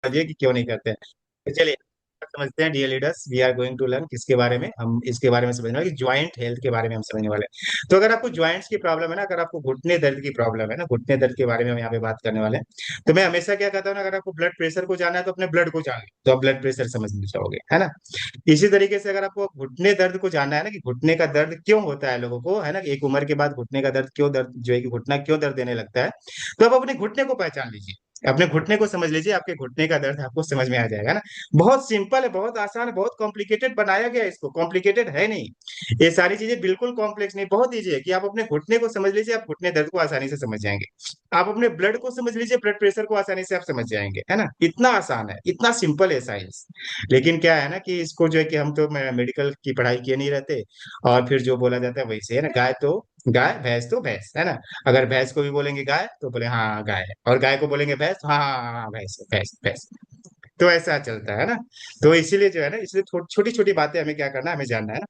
समझिए कि क्यों नहीं करते हैं। तो चलिए समझते हैं dear leaders, we are going to learn किसके बारे में, हम इसके बारे में समझने वाले, ज्वाइंट हेल्थ के बारे में हम समझने वाले हैं। तो अगर आपको ज्वाइंट्स की प्रॉब्लम है ना, अगर आपको घुटने दर्द की प्रॉब्लम है ना, घुटने दर्द के बारे में हम यहाँ पे बात करने वाले हैं। तो मैं हमेशा क्या कहता हूँ ना, अगर आपको ब्लड प्रेशर को जाना है तो अपने ब्लड को जान लो, तो आप ब्लड प्रेशर समझ नहीं जाओगे, है ना। इसी तरीके से अगर आपको घुटने दर्द को जानना है ना, कि घुटने का दर्द क्यों होता है लोगों को, है ना, कि एक उम्र के बाद घुटने का दर्द क्यों, दर्द जो है कि घुटना क्यों दर्द देने लगता है, तो आप अपने घुटने को पहचान लीजिए, अपने घुटने को समझ लीजिए, आपके घुटने का दर्द आपको समझ में आ जाएगा ना। बहुत सिंपल है, बहुत आसान है, बहुत कॉम्प्लिकेटेड बनाया गया है इसको, कॉम्प्लिकेटेड है नहीं। ये सारी चीजें बिल्कुल कॉम्प्लेक्स नहीं, बहुत ईजी है कि आप अपने घुटने को समझ लीजिए, आप घुटने दर्द को आसानी से समझ जाएंगे। आप अपने ब्लड को समझ लीजिए, ब्लड प्रेशर को आसानी से आप समझ जाएंगे, है ना। इतना आसान है, इतना सिंपल है साइंस। लेकिन क्या है ना कि इसको जो है कि हम तो मेडिकल की पढ़ाई किए नहीं रहते, और फिर जो बोला जाता है वैसे है ना, गाय तो गाय, भैंस तो भैंस, है ना। अगर भैंस को भी बोलेंगे गाय तो बोले हाँ हाँ, गाय है, और गाय को बोलेंगे भैंस, हाँ हाँ हाँ हाँ, भैंस है, भैंस भैंस। तो ऐसा चलता है ना। तो इसीलिए जो है ना, इसलिए छोटी छोटी बातें हमें क्या करना है, हमें जानना है ना।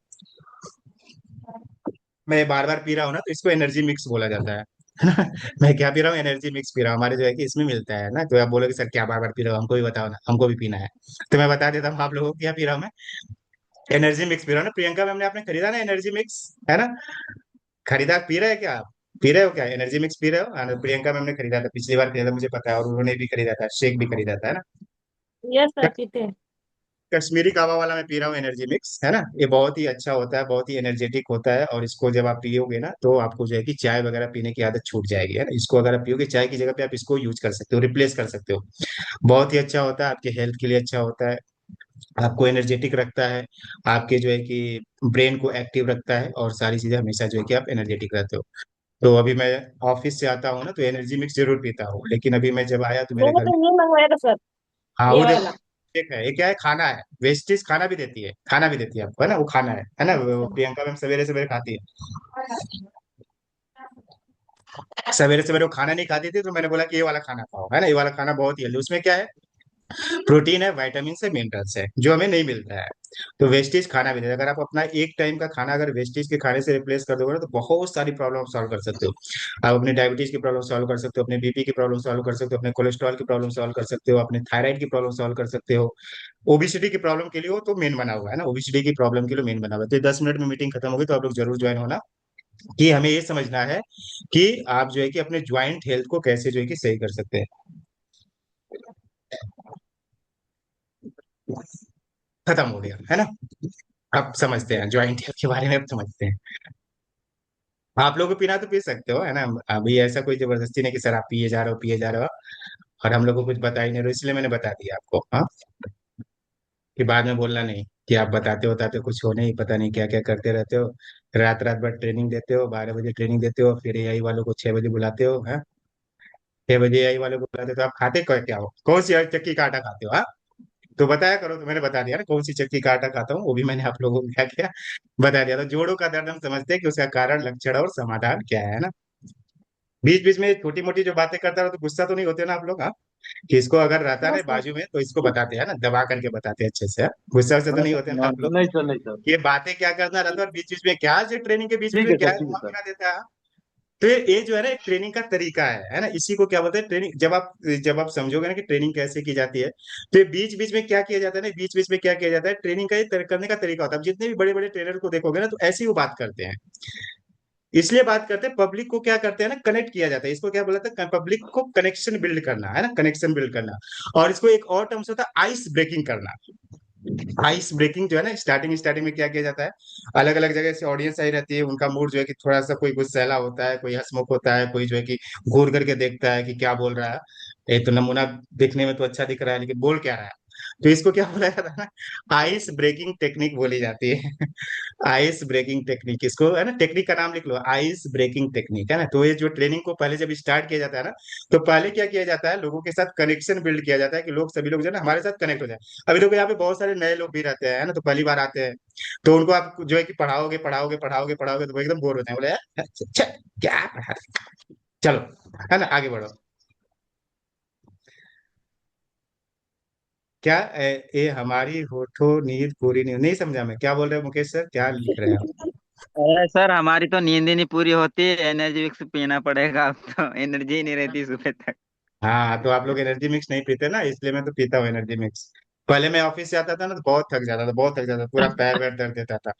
मैं बार बार पी रहा हूँ ना, तो इसको एनर्जी मिक्स बोला जाता है ना। मैं क्या पी रहा हूँ, एनर्जी मिक्स पी रहा हूँ, हमारे जो है कि इसमें मिलता है ना। तो आप बोलोगे सर क्या बार बार पी रहे हो, हमको भी बताओ ना, हमको भी पीना है। तो मैं बता देता हूँ आप लोगों को क्या पी रहा हूँ मैं, एनर्जी मिक्स पी रहा हूँ ना। प्रियंका मैम ने आपने खरीदा ना एनर्जी मिक्स, है ना। खरीदा, पी रहे हैं क्या आप, पी रहे हो क्या, एनर्जी मिक्स पी रहे हो, हाँ, प्रियंका मैम ने खरीदा था, पिछली बार खरीदा, मुझे पता है, और उन्होंने भी खरीदा था, शेक भी खरीदा था, है ना। यस सर, पीते हैं। कश्मीरी कावा वाला मैं पी रहा हूँ एनर्जी मिक्स, है ना। ये बहुत ही अच्छा होता है, बहुत ही एनर्जेटिक होता है, और इसको जब आप पियोगे ना, तो आपको जो है कि चाय वगैरह पीने की आदत छूट जाएगी, है ना। इसको अगर आप पियोगे चाय की जगह पे, आप इसको यूज कर सकते हो, रिप्लेस कर सकते हो। बहुत ही अच्छा होता है, आपके हेल्थ के लिए अच्छा होता है, आपको एनर्जेटिक रखता है, आपके जो है कि ब्रेन को एक्टिव रखता है, और सारी चीजें हमेशा जो है कि आप एनर्जेटिक रहते हो। तो अभी मैं ऑफिस से आता हूँ ना, तो एनर्जी मिक्स जरूर पीता हूँ, लेकिन अभी मैं जब आया तो मेरे मैंने घर में, तो ये मंगवाया था सर, हाँ ये वो देखो, वाला। एक है, ये क्या है, खाना है, वेस्टेज खाना भी देती है, खाना भी देती है आपको, है ना, वो खाना है ना, वो अच्छा। प्रियंका मैम सवेरे सवेरे खाती है, सवेरे सवेरे वो खाना नहीं खाती थी, तो मैंने बोला कि ये वाला खाना खाओ, है ना, ये वाला खाना बहुत ही हेल्दी, उसमें क्या है, प्रोटीन है, विटामिन है, मिनरल्स है, जो हमें नहीं मिलता है। तो वेस्टेज खाना भी नहीं, अगर आप अपना एक टाइम का खाना अगर वेस्टेज के खाने से रिप्लेस कर दोगे ना, तो बहुत सारी प्रॉब्लम सॉल्व कर सकते हो। आप अपने डायबिटीज की प्रॉब्लम सॉल्व कर सकते हो, अपने बीपी की प्रॉब्लम सॉल्व कर सकते हो, अपने कोलेस्ट्रॉल की प्रॉब्लम सॉल्व कर सकते हो, अपने थायराइड की प्रॉब्लम सॉल्व कर सकते हो। ओबिसिटी की प्रॉब्लम के लिए वो तो मेन बना हुआ है ना, ओबिसिटी की प्रॉब्लम के लिए मेन बना हुआ है। तो 10 मिनट में मीटिंग खत्म होगी, तो आप लोग जरूर ज्वाइन होना, कि हमें ये समझना है कि आप जो है कि अपने ज्वाइंट हेल्थ को कैसे जो है कि सही कर सकते हैं। खत्म हो गया, है ना। अब समझते हैं ज्वाइंट हेल्थ के बारे में, अब समझते हैं। आप लोग को पीना तो पी सकते हो, है ना। अभी ऐसा कोई जबरदस्ती नहीं कि सर आप पिए जा रहे हो, पिए जा रहे हो, और हम लोग को कुछ बता ही नहीं रहे हो, इसलिए मैंने बता दिया आपको, हाँ। कि बाद में बोलना नहीं कि आप बताते बताते कुछ हो नहीं, पता नहीं क्या क्या करते रहते हो, रात रात भर ट्रेनिंग देते हो, 12 बजे ट्रेनिंग देते हो, फिर एआई वालों को 6 बजे बुलाते हो, है। 6 बजे एआई वालों को बुलाते हो, तो आप खाते क्या हो, कौन सी चक्की का आटा खाते हो, हाँ। तो बताया करो, तो मैंने बता दिया ना कौन सी चक्की का आटा खाता हूँ, वो भी मैंने आप लोगों को क्या किया, बता दिया। तो जोड़ों का दर्द हम समझते हैं कि उसका कारण, लक्षण और समाधान क्या है ना। बीच बीच में छोटी मोटी जो बातें करता रहो, तो गुस्सा तो नहीं होते ना आप लोग, हाँ। कि इसको अगर रहता नो ना सर। बाजू में, तो इसको बताते हैं ना, दबा करके बताते हैं अच्छे से, हाँ? गुस्सा से तो हाँ नहीं सर, होते ना आप लोग। नहीं सर, नहीं सर। ये बातें क्या करना रहता है, और बीच बीच में क्या, जो ट्रेनिंग के बीच बीच ठीक में है क्या सर, है ठीक है घुमा सर। फिरा देता है, हाँ? तो ये जो है ना, एक ट्रेनिंग का तरीका है ना, इसी को क्या बोलते हैं ट्रेनिंग। जब आप समझोगे ना कि ट्रेनिंग कैसे की जाती है, तो ये बीच बीच में क्या किया जाता है ना, बीच बीच में क्या किया जाता है, ट्रेनिंग का ये करने का तरीका होता है। अब जितने भी बड़े बड़े ट्रेनर को देखोगे ना, तो ऐसे ही वो बात करते हैं, इसलिए बात करते हैं, पब्लिक को क्या करते हैं ना, कनेक्ट किया जाता है, इसको क्या बोला था, पब्लिक को कनेक्शन बिल्ड करना, है ना, कनेक्शन बिल्ड करना। और इसको एक और टर्म्स होता है आइस ब्रेकिंग करना। आइस ब्रेकिंग जो है ना, स्टार्टिंग स्टार्टिंग में क्या किया जाता है, अलग अलग जगह से ऑडियंस आई रहती है, उनका मूड जो है कि थोड़ा सा, कोई गुस्सैला होता है, कोई हंसमुख होता है, कोई जो है कि घूर करके देखता है कि क्या बोल रहा है, ये तो नमूना दिखने में तो अच्छा दिख रहा है, लेकिन बोल क्या रहा है। तो इसको क्या बोला जाता है ना, आइस ब्रेकिंग टेक्निक बोली जाती है। आइस ब्रेकिंग टेक्निक, इसको है ना, टेक्निक का नाम लिख लो, आइस ब्रेकिंग टेक्निक, है ना। तो ये जो ट्रेनिंग को पहले जब स्टार्ट किया जाता है ना, तो पहले क्या किया जाता है, लोगों के साथ कनेक्शन बिल्ड किया जाता है, कि लोग, सभी लोग जो है ना हमारे साथ कनेक्ट हो जाए। अभी देखो यहाँ पे बहुत सारे नए लोग भी रहते हैं, है ना, तो पहली बार आते हैं, तो उनको आप जो है कि पढ़ाओगे पढ़ाओगे पढ़ाओगे पढ़ाओगे, तो वो एकदम बोर होते हैं, बोले यार अच्छा अच्छा, क्या पढ़ा रहे?" चलो, है ना, आगे बढ़ो। क्या ये हमारी होठो नींद पूरी नहीं, नहीं समझा मैं, क्या बोल रहे हो मुकेश सर, क्या लिख रहे हैं आप। अरे सर, हमारी तो नींद ही नहीं पूरी होती, एनर्जी विक्स पीना पड़ेगा अब तो, एनर्जी ही नहीं रहती सुबह तक। हाँ, तो आप लोग एनर्जी मिक्स नहीं पीते ना, इसलिए मैं तो पीता हूँ एनर्जी मिक्स। पहले मैं ऑफिस से आता था ना तो बहुत थक जाता था, बहुत थक जाता था, पूरा पैर वैर दर्द देता था।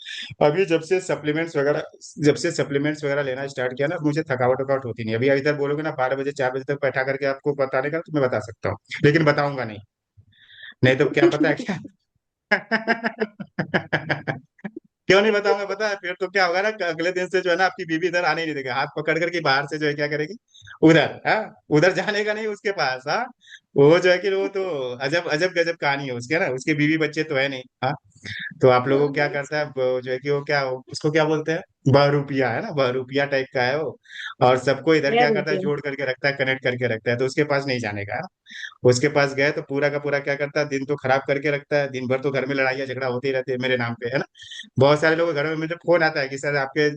अभी जब से सप्लीमेंट्स वगैरह लेना स्टार्ट किया ना, मुझे थकावट वकावट होती नहीं। अभी इधर बोलोगे ना 12 बजे 4 बजे तक बैठा करके आपको बताने का, तो मैं बता सकता हूँ, लेकिन बताऊंगा नहीं। नहीं तो क्या पता है क्या। क्यों नहीं बताऊंगा, पता है फिर तो क्या होगा ना, अगले दिन से जो है ना आपकी बीवी इधर आने ही नहीं देगा, हाथ पकड़ करके बाहर से जो है क्या करेगी, उधर, हाँ, उधर जाने का नहीं उसके पास, हाँ। वो जो है कि वो तो अजब अजब गजब कहानी है उसके ना, उसके बीवी बच्चे तो है नहीं, हाँ। तो आप लोगों को क्या करता है वो जो है कि वो क्या, उसको क्या बोलते हैं, बहरूपिया है ना, बहरूपिया टाइप का है वो। और सबको इधर क्या यार करता है, रुपये। जोड़ करके रखता है, कनेक्ट करके रखता है, तो उसके पास नहीं जाने का। उसके पास गए तो पूरा का पूरा क्या करता है, दिन तो खराब करके रखता है, दिन भर तो घर में लड़ाइयाँ झगड़ा होती रहती है मेरे नाम पे, है ना। बहुत सारे लोग घर में मुझे फोन आता है कि सर आपके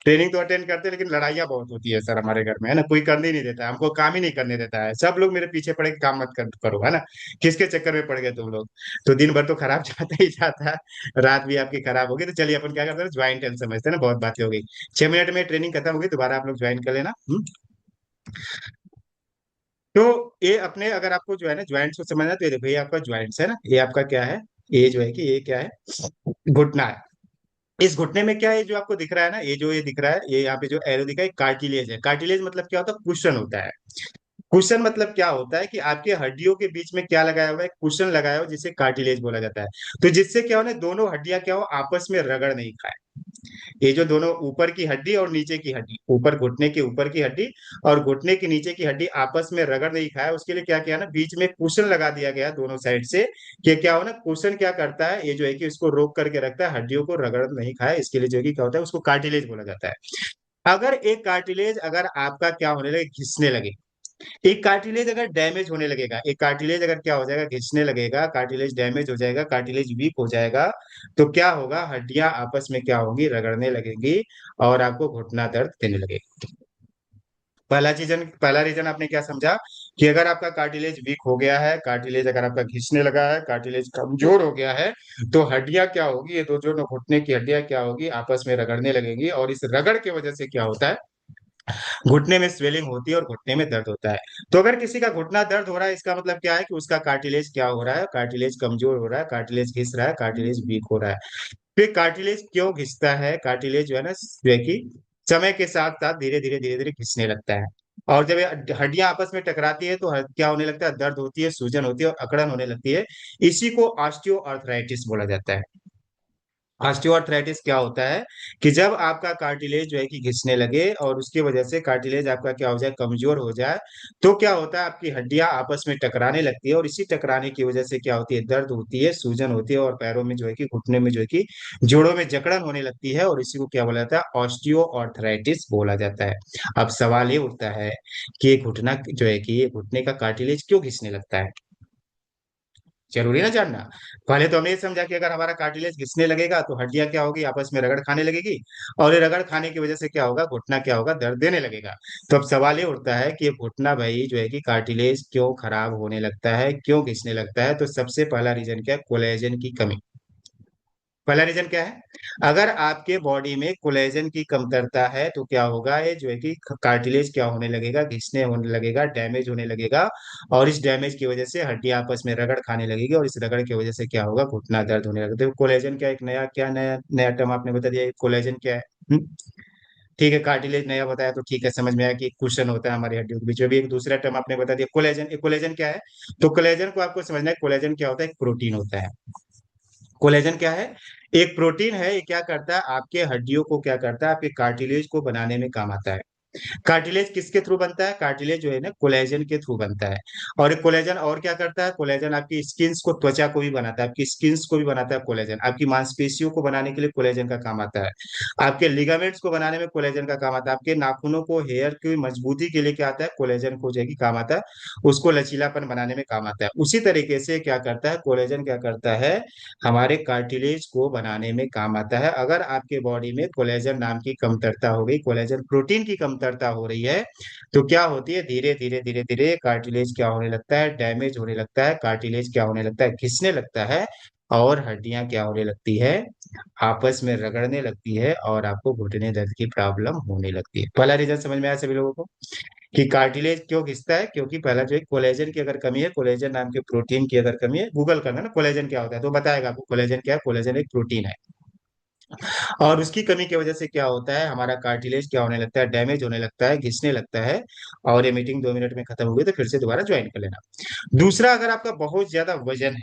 ट्रेनिंग तो अटेंड करते हैं, लेकिन लड़ाइयाँ बहुत होती है सर हमारे घर में, है ना, कोई करने ही नहीं देता है, हमको काम ही नहीं करने देता है, सब लोग मेरे पीछे पड़े कि काम मत करो, है ना, किसके चक्कर में पड़ गए तुम लोग। तो दिन भर तो खराब जाता ही जाता है, रात भी आपकी खराब होगी। तो चलिए अपन क्या करते हैं, ज्वाइंट हेल्थ समझते हैं ना, बहुत बातें हो गई। 6 मिनट में ट्रेनिंग खत्म होगी, दोबारा आप लोग ज्वाइन कर लेना। तो ये अपने, अगर आपको जो है ना ज्वाइंट्स को समझना है, तो ये देखो, ये आपका ज्वाइंट्स है ना, ये आपका क्या है, ये जो है कि ये क्या है, घुटना है। इस घुटने में क्या है जो आपको दिख रहा है ना, ये जो ये दिख रहा है, ये यहाँ पे जो एरो दिखा है, कार्टिलेज है। कार्टिलेज मतलब क्या होता है, कुशन होता है। कुशन मतलब क्या होता है कि आपके हड्डियों के बीच में क्या लगाया हुआ है, कुशन लगाया हुआ है, जिसे कार्टिलेज बोला जाता है। तो जिससे क्या हो ना, दोनों हड्डियां क्या हो, आपस में रगड़ नहीं खाए। ये जो दोनों ऊपर की हड्डी और नीचे की हड्डी, ऊपर घुटने के ऊपर की हड्डी और घुटने के नीचे की हड्डी आपस में रगड़ नहीं खाए, उसके लिए क्या किया ना, बीच में कुशन लगा दिया गया दोनों साइड से। कि क्या हो ना, कुशन क्या करता है, ये जो है कि उसको रोक करके रखता है, हड्डियों को रगड़ नहीं खाए, इसके लिए जो है कि क्या होता है, उसको कार्टिलेज बोला जाता है। अगर एक कार्टिलेज अगर आपका क्या होने लगे, घिसने लगे, एक कार्टिलेज अगर डैमेज होने लगेगा, एक कार्टिलेज अगर क्या हो जाएगा, घिसने लगेगा, कार्टिलेज डैमेज हो जाएगा, कार्टिलेज वीक हो जाएगा, तो क्या होगा, हड्डियां आपस में क्या होंगी, रगड़ने लगेंगी, और आपको घुटना दर्द देने लगेगा। पहला रीजन आपने क्या समझा, कि अगर आपका कार्टिलेज वीक हो गया है, कार्टिलेज अगर आपका घिसने लगा है, कार्टिलेज कमजोर हो गया है, तो हड्डियां क्या होगी, ये दो जो घुटने की हड्डियां क्या होगी, आपस में रगड़ने लगेंगी, और इस रगड़ की वजह से क्या होता है, घुटने में स्वेलिंग होती है और घुटने में दर्द होता है। तो अगर किसी का घुटना दर्द हो रहा है, इसका मतलब क्या है कि उसका कार्टिलेज क्या हो रहा है, कार्टिलेज कमजोर हो रहा है, कार्टिलेज घिस रहा है, कार्टिलेज वीक हो रहा है। फिर कार्टिलेज क्यों घिसता है, कार्टिलेज जो है ना, जो है कि समय के साथ साथ धीरे धीरे घिसने लगता है। और जब ये हड्डियां आपस में टकराती है तो क्या होने लगता है, दर्द होती है, सूजन होती है और अकड़न होने लगती है। इसी को ऑस्टियो आर्थराइटिस बोला जाता है। ऑस्टियोआर्थराइटिस क्या होता है, कि जब आपका कार्टिलेज जो है कि घिसने लगे और उसकी वजह से कार्टिलेज आपका क्या हो जाए, कमजोर हो जाए, तो क्या होता है, आपकी हड्डियां आपस में टकराने लगती है, और इसी टकराने की वजह से क्या होती है, दर्द होती है, सूजन होती है, और पैरों में जो है कि, घुटने में जो है कि, जोड़ों में जकड़न होने लगती है, और इसी को क्या बोला जाता है, ऑस्टियोआर्थराइटिस बोला जाता है। अब सवाल ये उठता है कि ये घुटना जो है कि, ये घुटने का कार्टिलेज क्यों घिसने लगता है, जरूरी ना जानना। पहले तो हमने ये समझा कि अगर हमारा कार्टिलेज घिसने लगेगा तो हड्डियां क्या होगी, आपस में रगड़ खाने लगेगी, और ये रगड़ खाने की वजह से क्या होगा, घुटना क्या होगा, दर्द देने लगेगा। तो अब सवाल ये उठता है कि ये घुटना भाई जो है कि कार्टिलेज क्यों खराब होने लगता है, क्यों घिसने लगता है, तो सबसे पहला रीजन क्या है, कोलेजन की कमी। पहला रीजन क्या है, अगर आपके बॉडी में कोलेजन की कमतरता है, तो क्या होगा, ये जो है कि कार्टिलेज क्या होने लगेगा, घिसने होने लगेगा, डैमेज होने लगेगा, और इस डैमेज की वजह से हड्डियां आपस में रगड़ खाने लगेगी, और इस रगड़ की वजह से क्या होगा, घुटना दर्द होने लगेगा। तो कोलेजन क्या, एक नया क्या, नया नया टर्म आपने बता दिया, कोलेजन क्या है। ठीक है, कार्टिलेज नया बताया तो ठीक है, समझ में आया कि कुशन होता है हमारी हड्डियों के बीच में। भी एक दूसरा टर्म आपने बता दिया, कोलेजन। कोलेजन क्या है, तो कोलेजन को आपको समझना है, कोलेजन क्या होता है, एक प्रोटीन होता है। कोलेजन क्या है, एक प्रोटीन है, ये क्या करता है, आपके हड्डियों को क्या करता है, आपके कार्टिलेज को बनाने में काम आता है। कार्टिलेज किसके थ्रू बनता है, कार्टिलेज जो है ना, कोलेजन के थ्रू बनता है। और एक कोलेजन और क्या करता है, कोलेजन आपकी स्किन्स को, त्वचा को भी बनाता है, आपकी स्किन्स को भी बनाता है कोलेजन, आपकी मांसपेशियों को बनाने के लिए कोलेजन का काम आता है, आपके लिगामेंट्स को बनाने में कोलेजन का काम आता है, आपके नाखूनों को, हेयर की मजबूती के लिए क्या आता है, कोलेजन को जो है कि काम आता है, उसको लचीलापन बनाने में काम आता है। उसी तरीके से क्या करता है, कोलेजन क्या करता है, हमारे कार्टिलेज को बनाने में काम आता है। अगर आपके बॉडी में कोलेजन नाम की कमतरता हो गई, कोलेजन प्रोटीन की कमतरता हो रही है, तो क्या होती है, धीरे धीरे कार्टिलेज क्या होने लगता है, डैमेज होने लगता है, कार्टिलेज क्या होने लगता है, घिसने लगता है, और हड्डियां क्या होने लगती है, आपस में रगड़ने लगती है, और आपको घुटने दर्द की प्रॉब्लम होने लगती है। पहला रीजन समझ में आया सभी लोगों को। कि कार्टिलेज क्यों घिसता है, क्योंकि पहला जो है कोलेजन की अगर कमी है, कोलेजन नाम के प्रोटीन की अगर कमी है, गूगल करना ना कोलेजन क्या होता है तो बताएगा आपको कोलेजन क्या है। कोलेजन एक प्रोटीन है, और उसकी कमी की वजह से क्या होता है, हमारा कार्टिलेज क्या होने लगता है, डैमेज होने लगता है, घिसने लगता है। और ये मीटिंग 2 मिनट में खत्म हो गई तो फिर से दोबारा ज्वाइन कर लेना। दूसरा, अगर आपका बहुत ज्यादा वजन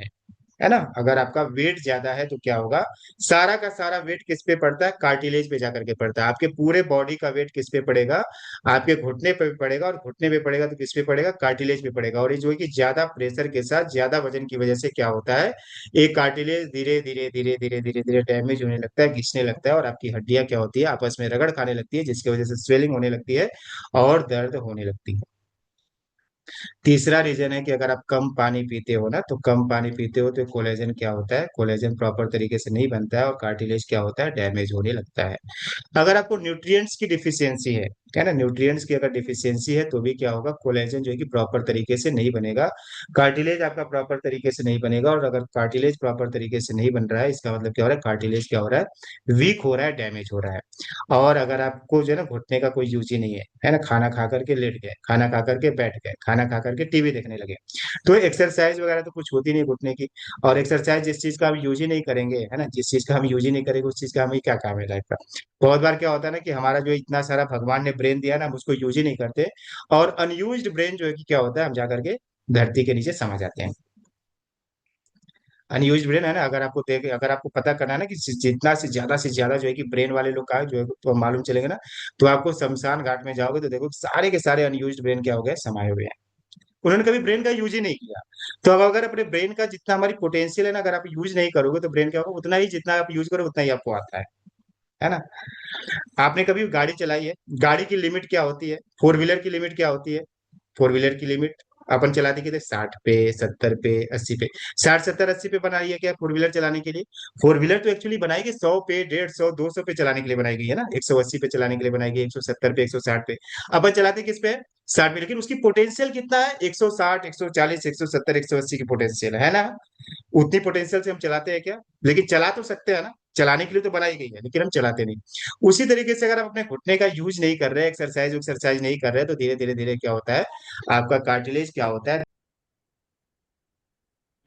है ना, अगर आपका वेट ज्यादा है तो क्या होगा, सारा का सारा वेट किस पे पड़ता है, कार्टिलेज पे जाकर के पड़ता है। आपके पूरे बॉडी का वेट किस पे पड़ेगा, आपके घुटने पे पड़ेगा, और घुटने पे पड़ेगा तो किस पे पड़ेगा, कार्टिलेज पे पड़ेगा। और ये जो है कि ज्यादा प्रेशर के साथ ज्यादा वजन की वजह से क्या होता है, एक कार्टिलेज धीरे धीरे धीरे धीरे धीरे धीरे डैमेज होने लगता है, घिसने लगता है, और आपकी हड्डियां क्या होती है, आपस में रगड़ खाने लगती है, जिसकी वजह से स्वेलिंग होने लगती है और दर्द होने लगती है। तीसरा रीजन है कि अगर आप कम पानी पीते हो ना, तो कम पानी पीते हो तो कोलेजन क्या होता है, कोलेजन प्रॉपर तरीके से नहीं बनता है, और कार्टिलेज क्या होता है, डैमेज होने लगता है। अगर आपको न्यूट्रिएंट्स की डिफिशियंसी है ना, न्यूट्रिएंट्स की अगर डिफिशियंसी है तो भी क्या होगा, कोलेजन जो है कि प्रॉपर तरीके से नहीं बनेगा, कार्टिलेज आपका प्रॉपर तरीके से नहीं बनेगा। और अगर कार्टिलेज प्रॉपर तरीके से नहीं बन रहा है, इसका मतलब क्या हो रहा है, कार्टिलेज क्या हो रहा है, वीक हो रहा है, डैमेज हो रहा है। और अगर आपको जो है ना घुटने का कोई यूज ही नहीं है ना, खाना खा करके लेट गए, खाना खा करके बैठ गए, खाना खा करके टीवी देखने लगे, तो एक्सरसाइज वगैरह तो कुछ होती नहीं घुटने की। और एक्सरसाइज जिस चीज का हम यूज ही नहीं करेंगे, है ना, जिस चीज का हम यूज ही नहीं करेंगे उस चीज का हमें क्या काम है लाइफ का। बहुत बार क्या होता है ना कि हमारा जो इतना सारा भगवान ने ब्रेन दिया ना, हम उसको यूज ही नहीं करते, और अनयूज्ड ब्रेन जो है कि क्या होता है, हम जा करके धरती के नीचे समा जाते हैं। अनयूज ब्रेन है ना, अगर आपको देख, अगर आपको पता करना है ना कि जितना से ज्यादा जो है कि ब्रेन वाले लोग का जो है तो मालूम चलेगा ना, तो आपको शमशान घाट में जाओगे तो देखो सारे के सारे अनयूज्ड ब्रेन क्या हो गए, समाये हुए हैं। उन्होंने कभी ब्रेन का यूज ही नहीं किया। तो अब अगर अपने ब्रेन का जितना हमारी पोटेंशियल है ना, अगर आप यूज नहीं करोगे तो ब्रेन क्या होगा, उतना ही जितना आप यूज करो उतना ही आपको आता है ना। आपने कभी गाड़ी चलाई है, गाड़ी की लिमिट क्या होती है, फोर व्हीलर की लिमिट क्या होती है, फोर व्हीलर की लिमिट अपन चलाते कितने, 60 पे, 70 पे, 80 पे। 60 70 80 पे बनाई है क्या फोर व्हीलर चलाने के लिए। फोर व्हीलर तो एक्चुअली बनाई गई 100 पे, 150 200 पे चलाने के लिए बनाई गई है ना, 180 पे चलाने के लिए बनाई गई, 170 पे, 160 पे। अपन चलाते किस पे, 60 पे, लेकिन उसकी पोटेंशियल कितना है, 160 140 170 180 की पोटेंशियल है ना। उतनी पोटेंशियल से हम चलाते हैं क्या, लेकिन चला तो सकते हैं ना, चलाने के लिए तो बनाई गई है, लेकिन हम चलाते नहीं। उसी तरीके से अगर आप अपने घुटने का यूज नहीं कर रहे, एक्सरसाइज एक्सरसाइज नहीं कर रहे, तो धीरे धीरे धीरे क्या होता है, आपका कार्टिलेज क्या होता है।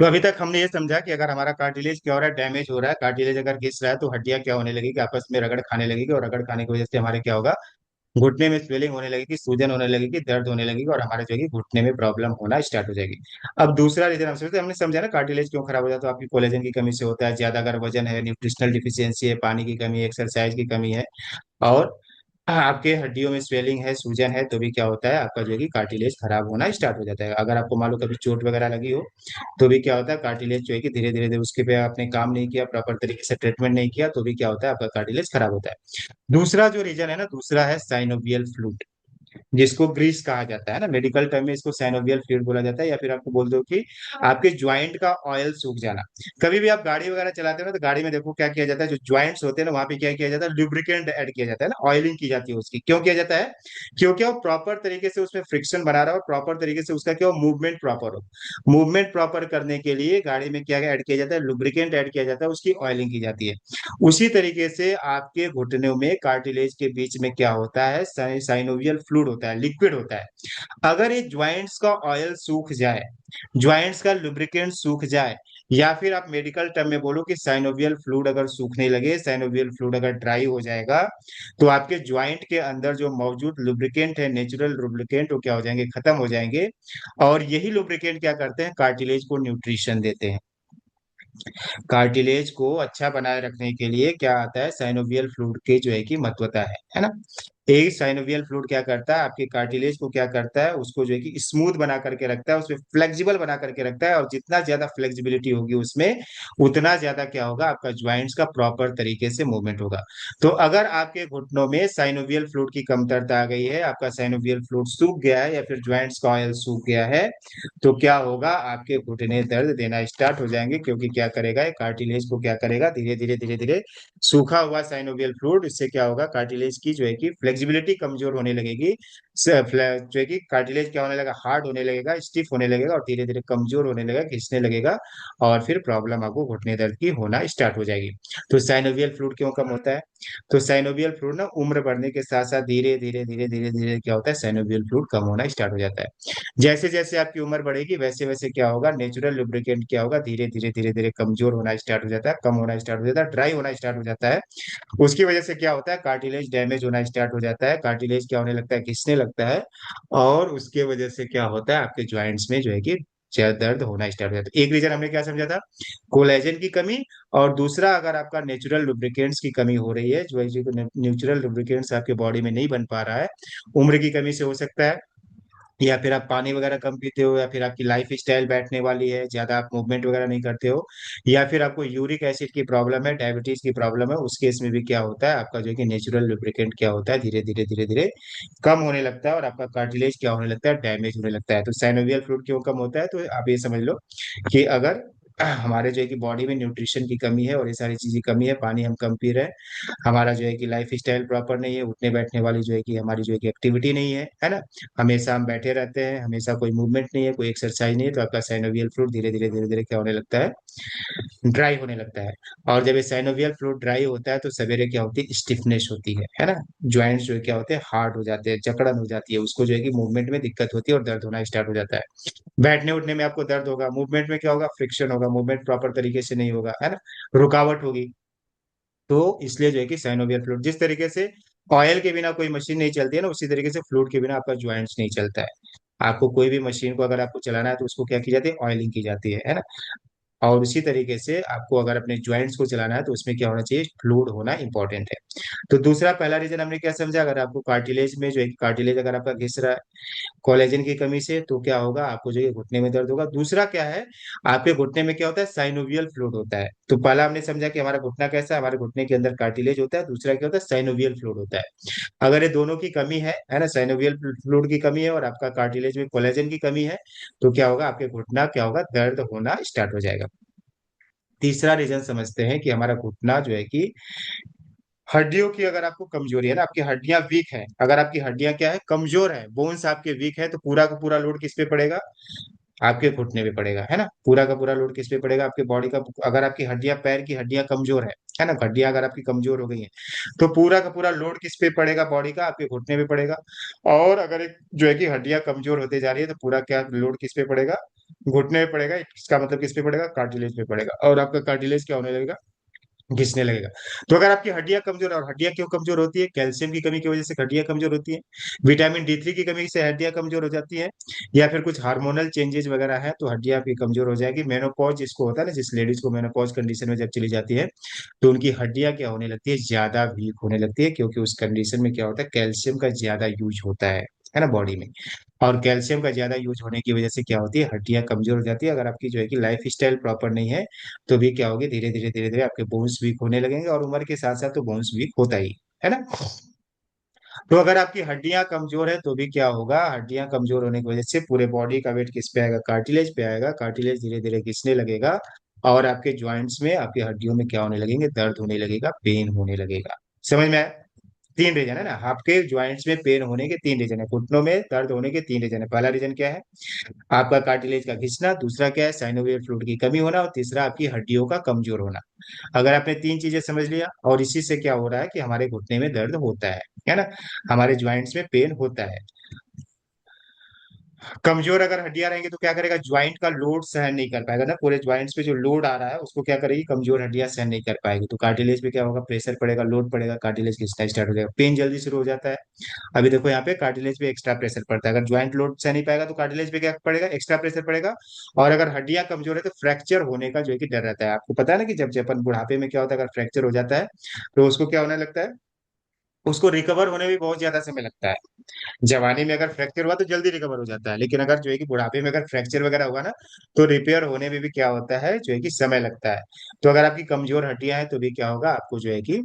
तो अभी तक हमने ये समझा कि अगर हमारा कार्टिलेज क्या हो रहा है, डैमेज हो रहा है, कार्टिलेज अगर घिस रहा है तो हड्डियां क्या होने लगेगी, आपस में रगड़ खाने लगेगी, और रगड़ खाने की वजह से हमारे क्या होगा, घुटने में स्वेलिंग होने लगेगी, सूजन होने लगेगी, दर्द होने लगेगी, और हमारे जो है कि घुटने में प्रॉब्लम होना स्टार्ट हो जाएगी। अब दूसरा रीजन हम समझते हमने समझा ना कार्टिलेज क्यों खराब हो जाता है, तो आपकी कोलेजन की कमी से होता है, ज्यादा अगर वजन है, न्यूट्रिशनल डिफिशियंसी है, पानी की कमी है, एक्सरसाइज की कमी है, और आपके हड्डियों में स्वेलिंग है, सूजन है, तो भी क्या होता है, आपका जो है कि कार्टिलेज खराब होना स्टार्ट हो जाता है। अगर आपको मान लो कभी चोट वगैरह लगी हो, तो भी क्या होता है, कार्टिलेज जो है कि धीरे धीरे धीरे उसके पे आपने काम नहीं किया, प्रॉपर तरीके से ट्रीटमेंट नहीं किया, तो भी क्या होता है, आपका कार्टिलेज खराब होता है। दूसरा जो रीजन है ना, दूसरा है साइनोवियल फ्लूइड, जिसको ग्रीस कहा जाता है ना, मेडिकल टर्म में इसको साइनोवियल फ्लूइड बोला जाता है, या फिर आपको बोल दो कि आपके ज्वाइंट का ऑयल सूख जाना। कभी भी आप गाड़ी वगैरह चलाते हो ना, तो गाड़ी में देखो क्या किया जाता है, जो ज्वाइंट्स होते हैं ना, वहां पे क्या किया जाता है, लुब्रिकेंट ऐड किया जाता है ना, ऑयलिंग की जाती है उसकी। क्यों किया जाता है, क्योंकि वो प्रॉपर तरीके से उसमें फ्रिक्शन बना रहा हो, प्रॉपर तरीके से उसका क्या मूवमेंट प्रॉपर हो। मूवमेंट प्रॉपर करने के लिए गाड़ी में क्या ऐड किया जाता है, लुब्रिकेंट ऐड किया जाता है, उसकी ऑयलिंग की जाती है। उसी तरीके से आपके घुटनों में कार्टिलेज के बीच में क्या होता है, साइनोवियल फ्लूइड होता है, लिक्विड होता है। अगर ये ज्वाइंट्स का ऑयल सूख जाए, ज्वाइंट्स का लुब्रिकेंट सूख जाए, या फिर आप मेडिकल टर्म में बोलो कि साइनोवियल फ्लूइड अगर सूखने लगे, साइनोवियल फ्लूइड अगर ड्राई हो जाएगा, तो आपके ज्वाइंट के अंदर जो मौजूद लुब्रिकेंट है, नेचुरल लुब्रिकेंट, वो क्या हो जाएंगे, खत्म हो जाएंगे। और यही लुब्रिकेंट क्या करते हैं, कार्टिलेज को न्यूट्रिशन देते हैं। कार्टिलेज को अच्छा बनाए रखने के लिए क्या आता है, साइनोवियल फ्लूइड की जो है कि महत्वता है ना। एक साइनोवियल फ्लूइड क्या करता है, आपके कार्टिलेज को क्या करता है, उसको जो है कि स्मूथ बना करके रखता है, उसमें फ्लेक्सिबल बना करके रखता है, और जितना ज्यादा फ्लेक्सिबिलिटी होगी उसमें, उतना ज्यादा क्या होगा, आपका ज्वाइंट्स का प्रॉपर तरीके से मूवमेंट होगा। तो अगर आपके घुटनों में साइनोवियल फ्लूइड की कमतरता आ गई है, आपका साइनोवियल फ्लूइड सूख गया है, या फिर ज्वाइंट्स का ऑयल सूख गया है, तो क्या होगा, आपके घुटने दर्द देना स्टार्ट हो जाएंगे। क्योंकि क्या करेगा, ये कार्टिलेज को क्या करेगा, धीरे धीरे धीरे धीरे सूखा हुआ साइनोवियल फ्लूइड, इससे क्या होगा, कार्टिलेज की जो है कि फ्लेक्सिबिलिटी कमजोर होने लगेगी। जो है कि कार्टिलेज क्या होने लगा, हार्ड होने लगेगा, स्टिफ होने लगेगा, और धीरे धीरे कमजोर होने लगेगा, घिसने लगेगा, और फिर प्रॉब्लम आपको घुटने दर्द की होना स्टार्ट हो जाएगी। तो साइनोवियल फ्लूइड क्यों कम होता है, तो साइनोवियल फ्लूइड ना उम्र बढ़ने के साथ साथ धीरे धीरे धीरे धीरे धीरे क्या होता है, साइनोवियल फ्लूइड कम होना स्टार्ट हो जाता है। जैसे जैसे आपकी उम्र बढ़ेगी वैसे वैसे क्या होगा, नेचुरल लुब्रिकेंट क्या होगा, धीरे धीरे धीरे धीरे कमजोर होना स्टार्ट हो जाता है, कम होना स्टार्ट हो जाता है, ड्राई होना स्टार्ट हो जाता है। उसकी वजह से क्या होता है, कार्टिलेज डैमेज होना स्टार्ट हो जाता है, कार्टिलेज क्या होने लगता है, घिसने लगता है। और उसके वजह से क्या होता है, आपके ज्वाइंट्स में जो है कि ज्यादा दर्द होना स्टार्ट हो जाता है। एक रीजन हमने क्या समझा था, कोलेजन की कमी। और दूसरा, अगर आपका नेचुरल लुब्रिकेंट्स की कमी हो रही है, जो नेचुरल लुब्रिकेंट्स आपके बॉडी में नहीं बन पा रहा है, उम्र की कमी से हो सकता है, या फिर आप पानी वगैरह कम पीते हो, या फिर आपकी लाइफ स्टाइल बैठने वाली है, ज्यादा आप मूवमेंट वगैरह नहीं करते हो, या फिर आपको यूरिक एसिड की प्रॉब्लम है, डायबिटीज की प्रॉब्लम है, उस केस में भी क्या होता है, आपका जो है कि नेचुरल लुब्रिकेंट क्या होता है, धीरे धीरे धीरे धीरे कम होने लगता है, और आपका कार्टिलेज क्या होने लगता है, डैमेज होने लगता है। तो साइनोवियल फ्लूइड क्यों कम होता है, तो आप ये समझ लो कि अगर हमारे जो है कि बॉडी में न्यूट्रिशन की कमी है और ये सारी चीजें कमी है, पानी हम कम पी रहे हैं, हमारा जो है कि लाइफ स्टाइल प्रॉपर नहीं है, उठने बैठने वाली जो है कि हमारी जो है कि एक्टिविटी नहीं है ना, हमेशा हम बैठे रहते हैं, हमेशा कोई मूवमेंट नहीं है, कोई एक्सरसाइज नहीं है, तो आपका साइनोवियल फ्लूइड धीरे धीरे धीरे धीरे क्या होने लगता है, ड्राई होने लगता है। और जब ये साइनोवियल फ्लूइड ड्राई होता है तो सवेरे क्या होती है, स्टिफनेस होती है ना, ज्वाइंट्स जो है क्या होते हैं, हार्ड हो जाते हैं, जकड़न हो जाती है, उसको जो है कि मूवमेंट में दिक्कत होती है और दर्द होना स्टार्ट हो जाता है। बैठने उठने में आपको दर्द होगा, मूवमेंट में क्या होगा, फ्रिक्शन होगा, मूवमेंट प्रॉपर तरीके से नहीं होगा, है ना, रुकावट होगी। तो इसलिए जो है कि साइनोवियल फ्लूइड, जिस तरीके से ऑयल के बिना कोई मशीन नहीं चलती है ना, उसी तरीके से फ्लूइड के बिना आपका ज्वाइंट्स नहीं चलता है। आपको कोई भी मशीन को अगर आपको चलाना है तो उसको क्या की जाती है, ऑयलिंग की जाती है ना। और उसी तरीके से आपको अगर अपने ज्वाइंट्स को चलाना है तो उसमें क्या होना चाहिए, फ्लूइड होना इंपॉर्टेंट है। तो दूसरा, पहला रीजन हमने क्या समझा, अगर आपको कार्टिलेज में जो है, कार्टिलेज अगर आपका घिस रहा है कोलेजन की कमी से, तो क्या होगा, आपको जो है घुटने में दर्द होगा। दूसरा क्या है, आपके घुटने में क्या होता है, साइनोवियल फ्लूइड होता है। तो पहला हमने समझा कि हमारा घुटना कैसा है, हमारे घुटने के अंदर कार्टिलेज होता है, दूसरा क्या होता है, साइनोवियल फ्लूइड होता है। अगर ये दोनों की कमी है ना, साइनोवियल फ्लूइड की कमी है और आपका कार्टिलेज में कोलेजन की कमी है, तो क्या होगा, आपके घुटना क्या होगा, दर्द होना स्टार्ट हो जाएगा। तीसरा रीजन समझते हैं कि हमारा घुटना जो है कि हड्डियों की अगर आपको कमजोरी है ना, आपकी हड्डियां वीक है, अगर आपकी हड्डियां क्या है, कमजोर है, बोन्स आपके वीक है, तो पूरा का पूरा लोड किस पे पड़ेगा, आपके घुटने पे पड़ेगा, है ना। पूरा का पूरा लोड किस पे पड़ेगा, आपके बॉडी का। अगर आपकी हड्डियां, पैर की हड्डियां कमजोर है ना, हड्डियां अगर आपकी कमजोर हो गई हैं, तो पूरा का पूरा लोड किस पे पड़ेगा, बॉडी का, आपके घुटने पे पड़ेगा। और अगर एक जो है कि हड्डियां कमजोर होते जा रही है, तो पूरा क्या लोड किस पे पड़ेगा, घुटने पे पड़ेगा। इसका मतलब किस पे पड़ेगा, कार्टिलेज पे पड़ेगा, और आपका कार्टिलेज क्या होने लगेगा, घिसने लगेगा। तो अगर आपकी हड्डियां कमजोर है, और हड्डियां क्यों कमजोर होती है, कैल्शियम की कमी की वजह से हड्डियां कमजोर होती है, विटामिन D3 की कमी से हड्डियां कमजोर हो जाती है, या फिर कुछ हार्मोनल चेंजेस वगैरह है तो हड्डियां आपकी कमजोर हो जाएगी। मेनोपॉज जिसको होता है ना, जिस लेडीज को मेनोपॉज कंडीशन में जब चली जाती है, तो उनकी हड्डियां क्या होने लगती है, ज्यादा वीक होने लगती है, क्योंकि उस कंडीशन में क्या होता है, कैल्शियम का ज्यादा यूज होता है ना बॉडी में। और कैल्शियम का ज्यादा यूज होने की वजह से क्या होती है, हड्डियां कमजोर हो जाती है। अगर आपकी जो है कि लाइफ स्टाइल प्रॉपर नहीं है, तो भी क्या होगी, धीरे धीरे धीरे धीरे आपके बोन्स वीक होने लगेंगे, और उम्र के साथ साथ तो बोन्स वीक होता ही है ना। तो अगर आपकी हड्डियां कमजोर है तो भी क्या होगा, हड्डियां कमजोर होने की वजह से पूरे बॉडी का वेट किस पे आएगा, कार्टिलेज पे आएगा, कार्टिलेज धीरे धीरे घिसने लगेगा, और आपके ज्वाइंट्स में, आपकी हड्डियों में क्या होने लगेंगे, दर्द होने लगेगा, पेन होने लगेगा। समझ में आया। तीन रीजन है ना, आपके ज्वाइंट्स में पेन होने के तीन रीजन है, घुटनों में दर्द होने के तीन रीजन है। पहला रीजन क्या है, आपका कार्टिलेज का घिसना, दूसरा क्या है, साइनोवियल फ्लूइड की कमी होना, और तीसरा आपकी हड्डियों का कमजोर होना। अगर आपने तीन चीजें समझ लिया, और इसी से क्या हो रहा है कि हमारे घुटने में दर्द होता है ना, हमारे ज्वाइंट्स में पेन होता है। कमजोर अगर हड्डियां रहेंगी तो क्या करेगा, ज्वाइंट का लोड सहन नहीं कर पाएगा ना, पूरे ज्वाइंट्स पे जो लोड आ रहा है उसको क्या करेगी, कमजोर हड्डियां सहन नहीं कर पाएगी, तो कार्टिलेज पे क्या होगा, प्रेशर पड़ेगा, लोड पड़ेगा, कार्टिलेज खिंचना स्टार्ट हो जाएगा, पेन जल्दी शुरू हो जाता है। अभी देखो यहाँ पे कार्टिलेज पे एक्स्ट्रा प्रेशर पड़ता है, अगर ज्वाइंट लोड सह नहीं पाएगा तो कार्टिलेज पे क्या पड़ेगा, एक्स्ट्रा प्रेशर पड़ेगा। और अगर हड्डियां कमजोर है तो फ्रैक्चर होने का जो है कि डर रहता है। आपको पता है ना कि जब जब अपन बुढ़ापे में क्या होता है, अगर फ्रैक्चर हो जाता है तो उसको क्या होने लगता है, उसको रिकवर होने में बहुत ज्यादा समय लगता है। जवानी में अगर फ्रैक्चर हुआ तो जल्दी रिकवर हो जाता है, लेकिन अगर जो है कि बुढ़ापे में अगर फ्रैक्चर वगैरह हुआ ना, तो रिपेयर होने में भी क्या होता है, जो है कि समय लगता है। तो अगर आपकी कमजोर हड्डियां हैं तो भी क्या होगा, आपको जो है कि,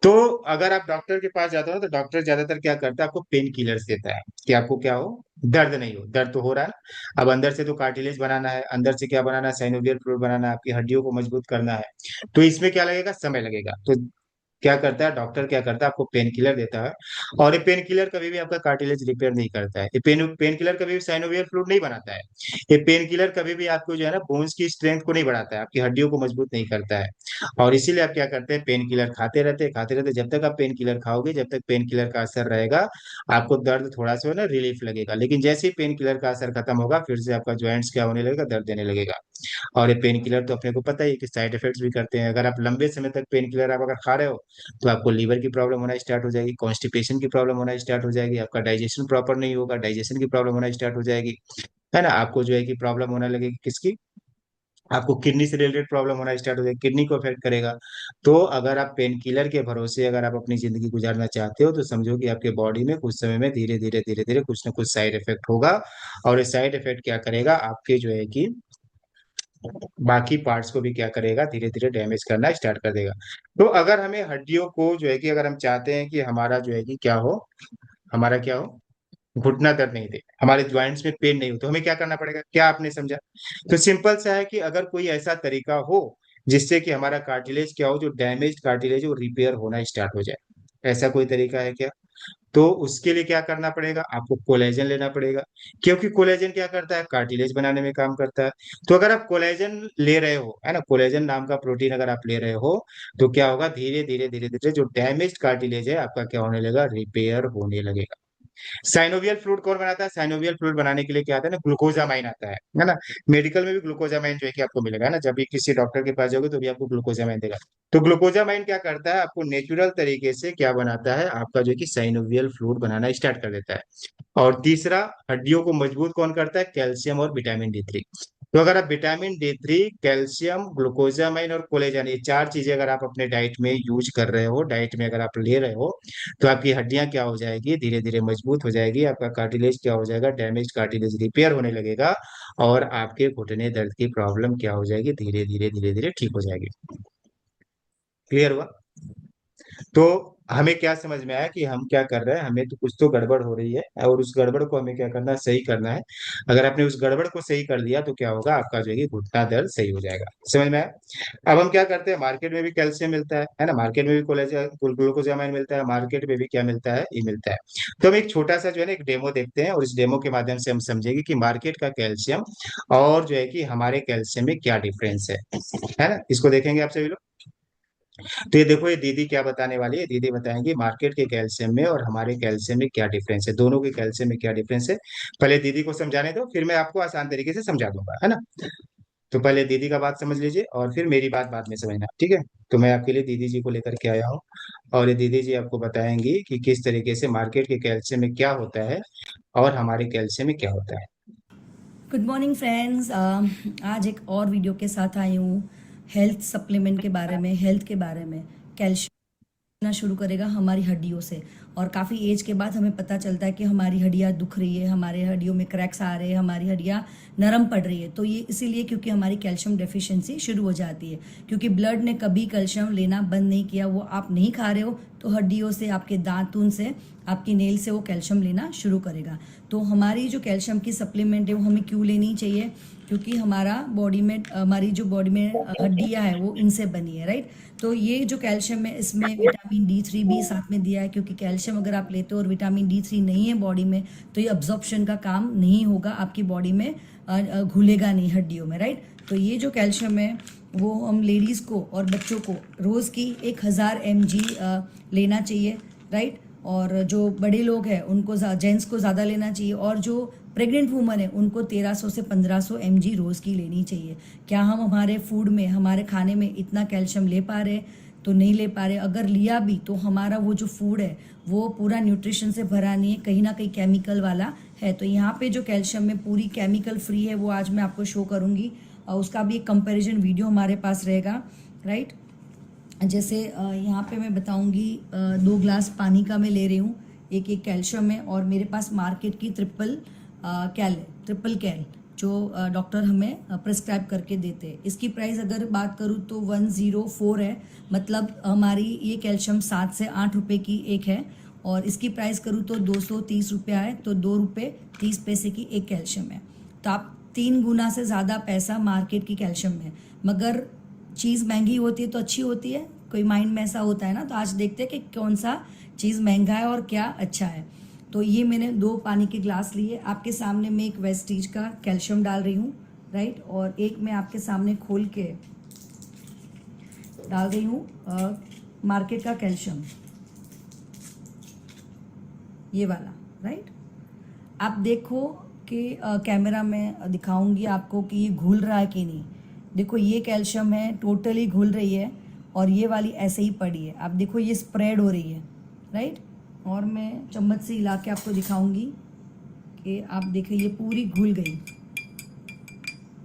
तो अगर आप डॉक्टर के पास जाते हो ना, तो डॉक्टर ज्यादातर क्या करता है, आपको पेन किलर्स देता है कि आपको क्या हो, दर्द नहीं हो। दर्द तो हो रहा है ना, अब अंदर से तो कार्टिलेज बनाना है, अंदर से क्या बनाना है, साइनोवियल फ्लूइड बनाना है, आपकी हड्डियों को मजबूत करना है, तो इसमें क्या लगेगा, समय लगेगा। तो क्या करता है डॉक्टर, क्या करता है आपको पेन किलर देता है, और ये पेन किलर कभी भी आपका कार्टिलेज रिपेयर नहीं करता है। ये पेन किलर कभी भी साइनोवियल फ्लूइड नहीं बनाता है। ये पेन किलर कभी भी आपको जो है ना बोन्स की स्ट्रेंथ को नहीं बढ़ाता है, आपकी हड्डियों को मजबूत नहीं करता है। और इसीलिए आप क्या करते हैं, पेन किलर खाते रहते, जब तक आप पेन किलर खाओगे, जब तक पेन किलर का असर रहेगा, आपको दर्द थोड़ा सा ना रिलीफ लगेगा। लेकिन जैसे ही पेन किलर का असर खत्म होगा, फिर से आपका ज्वाइंट्स क्या होने लगेगा, दर्द देने लगेगा। और ये पेन किलर तो अपने को पता ही है कि साइड इफेक्ट्स भी करते हैं। अगर आप लंबे समय तक पेन किलर आप अगर खा रहे हो, तो आपको लीवर की प्रॉब्लम होना स्टार्ट हो जाएगी, कॉन्स्टिपेशन की प्रॉब्लम होना स्टार्ट हो जाएगी, आपका डाइजेशन प्रॉपर नहीं होगा, डाइजेशन की प्रॉब्लम होना स्टार्ट हो जाएगी, है ना। आपको जो है कि प्रॉब्लम होने लगेगी किसकी, आपको किडनी से रिलेटेड प्रॉब्लम होना स्टार्ट हो जाएगी, किडनी को अफेक्ट करेगा। तो अगर आप पेन किलर के भरोसे अगर आप अपनी जिंदगी गुजारना चाहते हो, तो समझो कि आपके बॉडी में कुछ समय में धीरे धीरे कुछ ना कुछ साइड इफेक्ट होगा। और ये साइड इफेक्ट क्या करेगा, आपके जो है कि बाकी पार्ट्स को भी क्या करेगा, धीरे धीरे डैमेज करना स्टार्ट कर देगा। तो अगर हमें हड्डियों को जो है कि अगर हम चाहते हैं कि हमारा जो है कि क्या हो, हमारा क्या हो, घुटना दर्द नहीं दे, हमारे ज्वाइंट्स में पेन नहीं हो, तो हमें क्या करना पड़ेगा, क्या आपने समझा। तो सिंपल सा है कि अगर कोई ऐसा तरीका हो जिससे कि हमारा कार्टिलेज क्या हो, जो डैमेज कार्टिलेज वो रिपेयर होना स्टार्ट हो जाए, ऐसा कोई तरीका है क्या। तो उसके लिए क्या करना पड़ेगा, आपको कोलेजन लेना पड़ेगा। क्योंकि कोलेजन क्या करता है, कार्टिलेज बनाने में काम करता है। तो अगर आप कोलेजन ले रहे हो, है ना, कोलेजन नाम का प्रोटीन अगर आप ले रहे हो, तो क्या होगा, धीरे धीरे जो डैमेज कार्टिलेज है आपका क्या होने लगेगा, रिपेयर होने लगेगा। साइनोवियल फ्लूइड कौन बनाता है, साइनोवियल फ्लूइड बनाने के लिए क्या आता है ना, ग्लूकोजामाइन आता है ना। मेडिकल में भी ग्लूकोजामाइन जो है कि आपको मिलेगा, है ना, जब भी किसी डॉक्टर के पास जाओगे तो भी आपको ग्लूकोजामाइन देगा। तो ग्लूकोजामाइन क्या करता है, आपको नेचुरल तरीके से क्या बनाता है, आपका जो है कि साइनोवियल फ्लूइड बनाना स्टार्ट कर देता है। और तीसरा, हड्डियों को मजबूत कौन करता है, कैल्शियम और विटामिन D3। तो अगर आप विटामिन D3, कैल्शियम, ग्लूकोजामाइन और कोलेजन, ये चार चीजें अगर आप अपने डाइट में यूज कर रहे हो, डाइट में अगर आप ले रहे हो, तो आपकी हड्डियां क्या हो जाएगी, धीरे धीरे मजबूत हो जाएगी, आपका कार्टिलेज क्या हो जाएगा, डैमेज कार्टिलेज रिपेयर होने लगेगा। और आपके घुटने दर्द की प्रॉब्लम क्या हो जाएगी, धीरे धीरे ठीक हो जाएगी। क्लियर हुआ। तो हमें क्या समझ में आया कि हम क्या कर रहे हैं, हमें तो कुछ तो गड़बड़ हो रही है, और उस गड़बड़ को हमें क्या करना है, सही करना है। अगर आपने उस गड़बड़ को सही कर लिया, तो क्या होगा, आपका जो है कि घुटना दर्द सही हो जाएगा। समझ में आया। अब हम क्या करते हैं, मार्केट में भी कैल्शियम मिलता है ना, मार्केट में भी ग्लूकोजामाइन मिलता है, मार्केट में भी क्या मिलता है, ये मिलता है। तो हम एक छोटा सा जो है ना एक डेमो देखते हैं, और इस डेमो के माध्यम से हम समझेंगे कि मार्केट का कैल्शियम और जो है कि हमारे कैल्शियम में क्या डिफरेंस है ना, इसको देखेंगे आप सभी लोग। तो ये देखो, ये दीदी क्या बताने वाली है, दीदी बताएंगे मार्केट के कैल्शियम में और हमारे कैल्शियम में क्या डिफरेंस है, दोनों के कैल्शियम में क्या डिफरेंस है। पहले दीदी को समझाने दो, फिर मैं आपको आसान तरीके से समझा दूंगा, है ना। तो पहले दीदी का बात समझ लीजिए, और फिर मेरी बात बाद में समझना, ठीक है। तो मैं आपके लिए दीदी जी को लेकर के आया हूँ, और ये दीदी जी आपको बताएंगी कि किस तरीके से मार्केट के कैल्शियम में क्या होता है और हमारे कैल्शियम में क्या होता है। Good morning friends. आज एक और वीडियो के साथ आई हूँ हेल्थ सप्लीमेंट के बारे में, हेल्थ के बारे में। कैल्शियम ना शुरू करेगा हमारी हड्डियों से, और काफ़ी एज के बाद हमें पता चलता है कि हमारी हड्डियाँ दुख रही है, हमारे हड्डियों में क्रैक्स आ रहे हैं, हमारी हड्डियाँ नरम पड़ रही है। तो ये इसीलिए क्योंकि हमारी कैल्शियम डेफिशिएंसी शुरू हो जाती है, क्योंकि ब्लड ने कभी कैल्शियम लेना बंद नहीं किया। वो आप नहीं खा रहे हो तो हड्डियों से, आपके दांतून से, आपकी नेल से वो कैल्शियम लेना शुरू करेगा। तो हमारी जो कैल्शियम की सप्लीमेंट है वो हमें क्यों लेनी चाहिए, क्योंकि हमारा बॉडी में, हमारी जो बॉडी में हड्डियाँ हैं वो इनसे बनी है, राइट। तो ये जो कैल्शियम है, इसमें विटामिन D3 भी साथ में दिया है, क्योंकि कैल्शियम अगर आप लेते हो और विटामिन D3 नहीं है बॉडी में, तो ये अब्जॉर्प्शन का काम नहीं होगा आपकी बॉडी में, घुलेगा नहीं हड्डियों में, राइट। तो ये जो कैल्शियम है वो हम लेडीज़ को और बच्चों को रोज़ की 1000 mg लेना चाहिए, राइट। और जो बड़े लोग हैं उनको, जेंट्स को ज़्यादा लेना चाहिए, और जो प्रेग्नेंट वूमन है उनको 1300 से 1500 mg रोज़ की लेनी चाहिए। क्या हम हमारे फूड में, हमारे खाने में इतना कैल्शियम ले पा रहे? तो नहीं ले पा रहे। अगर लिया भी तो हमारा वो जो फूड है वो पूरा न्यूट्रिशन से भरा नहीं है, कहीं ना कहीं केमिकल वाला है। तो यहाँ पे जो कैल्शियम में पूरी केमिकल फ्री है, वो आज मैं आपको शो करूँगी, और उसका भी एक कंपैरिजन वीडियो हमारे पास रहेगा, राइट। जैसे यहाँ पे मैं बताऊंगी, 2 ग्लास पानी का मैं ले रही हूँ, एक कैल्शियम है, और मेरे पास मार्केट की ट्रिपल कैल जो डॉक्टर हमें प्रिस्क्राइब करके देते हैं। इसकी प्राइस अगर बात करूँ तो 104 है, मतलब हमारी ये कैल्शियम 7 से 8 रुपये की एक है, और इसकी प्राइस करूँ तो 230 रुपया है, तो 2 रुपये 30 पैसे की एक कैल्शियम है। तो आप 3 गुना से ज़्यादा पैसा मार्केट की कैल्शियम में। मगर चीज़ महंगी होती है तो अच्छी होती है, कोई माइंड में ऐसा होता है ना, तो आज देखते हैं कि कौन सा चीज़ महंगा है और क्या अच्छा है। तो ये मैंने 2 पानी के ग्लास लिए, आपके सामने मैं एक वेस्टीज का कैल्शियम डाल रही हूँ, राइट, और एक मैं आपके सामने खोल के डाल रही हूँ मार्केट का कैल्शियम, ये वाला, राइट। आप देखो कि कैमरा में दिखाऊंगी आपको कि ये घुल रहा है कि नहीं। देखो ये कैल्शियम है, टोटली घुल रही है, और ये वाली ऐसे ही पड़ी है। आप देखो ये स्प्रेड हो रही है, राइट। और मैं चम्मच से हिला के आपको दिखाऊंगी कि आप देखिए ये पूरी घुल गई,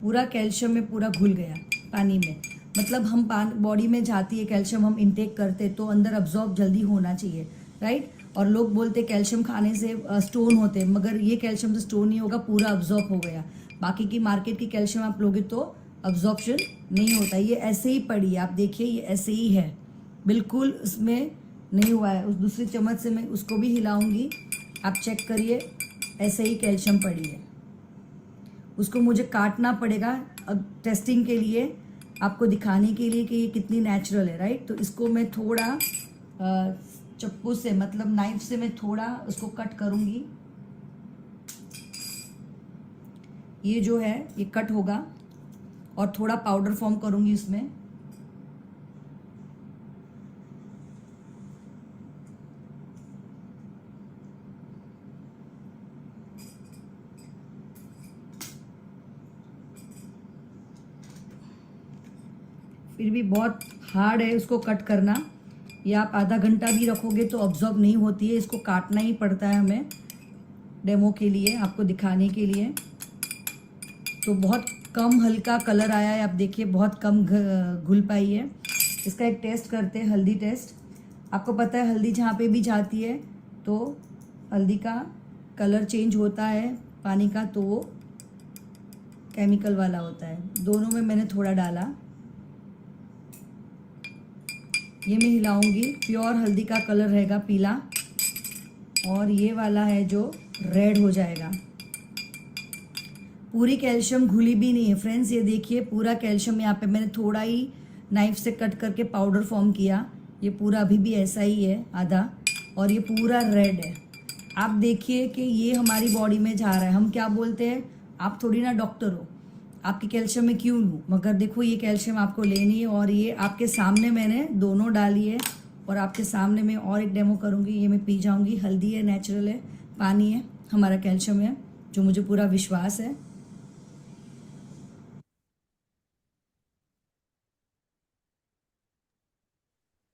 पूरा कैल्शियम में पूरा घुल गया पानी में। मतलब हम बॉडी में जाती है कैल्शियम, हम इनटेक करते तो अंदर अब्जॉर्ब जल्दी होना चाहिए, राइट। और लोग बोलते कैल्शियम खाने से स्टोन होते हैं, मगर ये कैल्शियम से स्टोन नहीं होगा, पूरा अब्जॉर्ब हो गया। बाकी की मार्केट की कैल्शियम आप लोगे तो अब्जॉर्प्शन नहीं होता। ये ऐसे ही पड़ी है, आप देखिए ये ऐसे ही है, बिल्कुल उसमें नहीं हुआ है। उस दूसरी चम्मच से मैं उसको भी हिलाऊंगी, आप चेक करिए, ऐसे ही कैल्शियम पड़ी है। उसको मुझे काटना पड़ेगा अब टेस्टिंग के लिए, आपको दिखाने के लिए कि ये कितनी नेचुरल है, राइट। तो इसको मैं थोड़ा चप्पू से, मतलब नाइफ से मैं थोड़ा उसको कट करूंगी। ये जो है ये कट होगा, और थोड़ा पाउडर फॉर्म करूंगी उसमें। फिर भी बहुत हार्ड है उसको कट करना, ये आप आधा घंटा भी रखोगे तो ऑब्जॉर्ब नहीं होती है, इसको काटना ही पड़ता है हमें डेमो के लिए, आपको दिखाने के लिए। तो बहुत कम हल्का कलर आया है, आप देखिए बहुत कम घुल पाई है। इसका एक टेस्ट करते हैं, हल्दी टेस्ट। आपको पता है हल्दी जहाँ पे भी जाती है तो हल्दी का कलर चेंज होता है पानी का, तो वो केमिकल वाला होता है। दोनों में मैंने थोड़ा डाला, ये मैं हिलाऊंगी। प्योर हल्दी का कलर रहेगा पीला, और ये वाला है जो रेड हो जाएगा। पूरी कैल्शियम घुली भी नहीं है फ्रेंड्स, ये देखिए पूरा कैल्शियम यहाँ पे मैंने थोड़ा ही नाइफ से कट करके पाउडर फॉर्म किया, ये पूरा अभी भी ऐसा ही है आधा, और ये पूरा रेड है। आप देखिए कि ये हमारी बॉडी में जा रहा है। हम क्या बोलते हैं, आप थोड़ी ना डॉक्टर हो, आपकी कैल्शियम में क्यों लूँ, मगर देखो ये कैल्शियम आपको लेनी है। और ये आपके सामने मैंने दोनों डाली है, और आपके सामने मैं और एक डेमो करूँगी। ये मैं पी जाऊँगी, हल्दी है, नेचुरल है, पानी है, हमारा कैल्शियम है, जो मुझे पूरा विश्वास है।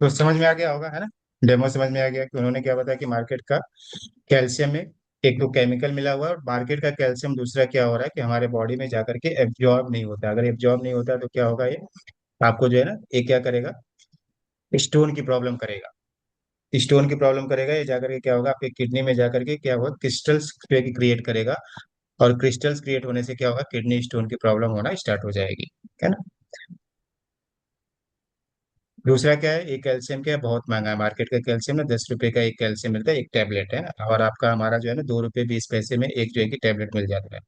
तो समझ में आ गया होगा, है ना। डेमो समझ में आ गया कि उन्होंने क्या बताया कि मार्केट का कैल्शियम में एक तो केमिकल मिला हुआ है, और मार्केट का कैल्शियम दूसरा क्या हो रहा है कि हमारे बॉडी में जाकर के एब्जॉर्ब नहीं होता। अगर एब्जॉर्ब नहीं होता तो क्या होगा, ये आपको जो है ना, ये क्या करेगा, स्टोन की प्रॉब्लम करेगा। स्टोन की प्रॉब्लम करेगा, ये जाकर के क्या होगा, आपके किडनी में जाकर के क्या होगा, क्रिस्टल्स क्रिएट करेगा, और क्रिस्टल्स क्रिएट होने से क्या होगा, किडनी स्टोन की प्रॉब्लम होना स्टार्ट हो जाएगी, है ना। दूसरा क्या है, ये कैल्शियम क्या है, बहुत महंगा है। मार्केट का कैल्शियम ना 10 रुपए का एक कैल्शियम मिलता है, एक टैबलेट, है ना। और आपका हमारा जो है ना 2 रुपए 20 पैसे में एक जो है कि टैबलेट मिल जाता है।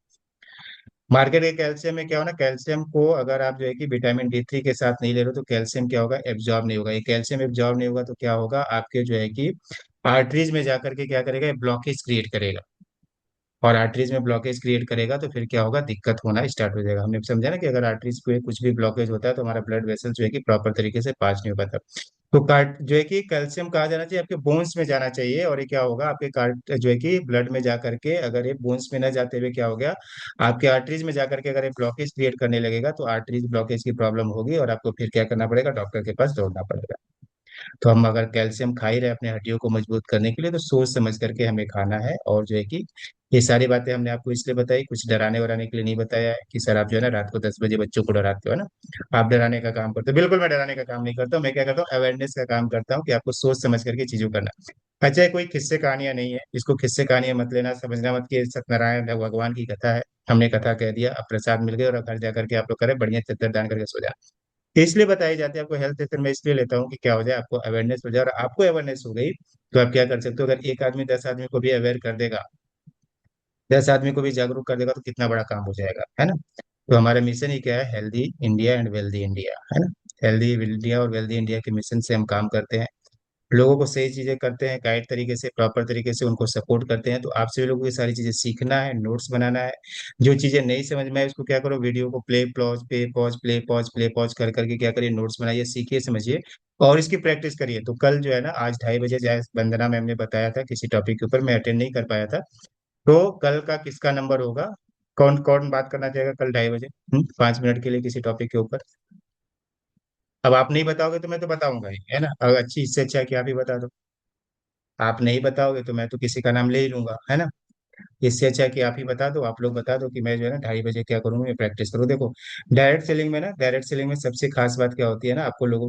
मार्केट के कैल्शियम में क्या होना, कैल्शियम को अगर आप जो है कि विटामिन D3 के साथ नहीं ले रहे हो तो कैल्शियम क्या होगा, एब्जॉर्ब नहीं होगा। ये कैल्शियम एब्जॉर्ब नहीं होगा तो क्या होगा, आपके जो है कि आर्टरीज में जाकर के क्या करेगा, ब्लॉकेज क्रिएट करेगा। और आर्टरीज में ब्लॉकेज क्रिएट करेगा तो फिर क्या होगा, दिक्कत होना स्टार्ट हो जाएगा। हमने समझा ना कि अगर आर्टरीज पे कुछ भी ब्लॉकेज होता है तो हमारा ब्लड वेसल जो है कि प्रॉपर तरीके से पास नहीं हो पाता। तो कार्ट जो है कि कैल्शियम कहा जाना चाहिए, आपके बोन्स में जाना चाहिए। और ये क्या होगा, आपके कार्ट जो है कि ब्लड में जा करके, अगर ये बोन्स में न जाते हुए क्या हो गया, आपके आर्टरीज में जाकर के अगर ये ब्लॉकेज क्रिएट करने लगेगा तो आर्टरीज ब्लॉकेज की प्रॉब्लम होगी, और आपको फिर क्या करना पड़ेगा, डॉक्टर के पास दौड़ना पड़ेगा। तो हम अगर कैल्शियम खा ही रहे अपने हड्डियों को मजबूत करने के लिए, तो सोच समझ करके हमें खाना है। और जो है कि ये सारी बातें हमने आपको इसलिए बताई, कुछ डराने वराने के लिए नहीं बताया है कि सर आप जो है ना रात को 10 बजे बच्चों को डराते हो ना, आप डराने का काम करते हो। बिल्कुल मैं डराने का काम नहीं करता हूँ, मैं क्या करता हूँ, अवेयरनेस का काम करता हूँ कि आपको सोच समझ करके चीजों करना। अच्छा, ये कोई किस्से कहानियां नहीं है, इसको किस्से कहानियां मत लेना, समझना मत कि सत्यनारायण भगवान की कथा है, हमने कथा कह दिया, अब प्रसाद मिल गए और घर जाकर के आप लोग करें बढ़िया चद्दर दान करके सो जाए। इसलिए बताई जाती है आपको हेल्थ सेक्टर में, इसलिए लेता हूँ कि क्या हो जाए, आपको अवेयरनेस हो जाए। और आपको अवेयरनेस हो गई तो आप क्या कर सकते हो, अगर एक आदमी 10 आदमी को भी अवेयर कर देगा, 10 आदमी को भी जागरूक कर देगा, तो कितना बड़ा काम हो जाएगा, है ना। तो हमारा मिशन ही क्या है, healthy India and wealthy India, है ना। हेल्दी इंडिया और वेल्दी इंडिया के मिशन से हम काम करते हैं, लोगों को सही चीजें करते हैं, गाइड तरीके से, प्रॉपर तरीके से उनको सपोर्ट करते हैं। तो आप सभी लोगों को ये सारी चीजें सीखना है, नोट्स बनाना है। जो चीजें नहीं समझ में आए उसको क्या करो, वीडियो को प्ले पॉज पे pause play pause play pause कर करके क्या करिए, नोट्स बनाइए, सीखिए, समझिए और इसकी प्रैक्टिस करिए। तो कल जो है ना, आज 2:30 बजे जय वंदना मैम ने बताया था किसी टॉपिक के ऊपर, मैं अटेंड नहीं कर पाया था। तो कल का किसका नंबर होगा, कौन कौन बात करना चाहेगा कल 2:30 बजे 5 मिनट के लिए किसी टॉपिक के ऊपर? अब आप नहीं बताओगे तो मैं तो बताऊंगा ही, है ना? अगर अच्छी, इससे अच्छा है कि आप ही बता दो। आप नहीं बताओगे तो मैं तो किसी का नाम ले ही लूंगा, है ना? इससे अच्छा है कि आप ही बता दो, आप लोग बता दो कि मैं जो है ना 2:30 बजे क्या करूँ, मैं प्रैक्टिस करूँ। देखो, डायरेक्ट सेलिंग में ना, डायरेक्ट सेलिंग में सबसे खास बात क्या होती है ना, आपको लोगों